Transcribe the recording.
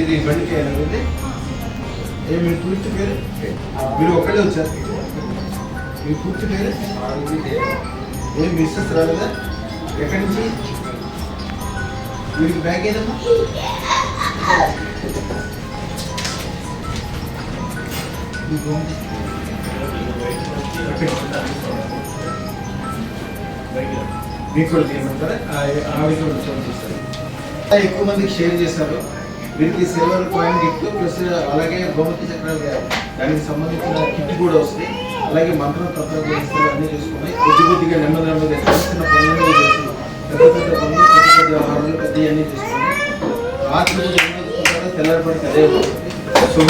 ఇది బండి చేయాలి. మీ పూర్తి పేరు? మీరు ఒక్కడే వచ్చారు. మీ పూర్తి పేరు? ఏం బిజినెస్ రాలేదా? ఎక్కడి నుంచి? వీడికి బ్యాగ్ ఏదమ్మా? మీకు కూడా చేయమంటారా? ఆవిడ కూడా ఫోన్ చేస్తారు. ఎక్కువ మందికి షేర్ చేశారు. వీరికి సిల్వర్ కాయిన్ గిఫ్ట్ ప్లస్ అలాగే గోమతి చక్రాలు దానికి సంబంధించిన కిట్ కూడా వస్తుంది. అలాగే మంత్రం తత్వం అన్నీ చేసుకున్నాయి. కొద్దిగా నెమ్మది చిన్న పనులు చేసి పెద్ద పనులు పెద్ద వ్యవహారాలు పెద్ద అన్నీ చేసుకున్నాయి. రాత్రి తెల్లారిపడికి అదే సో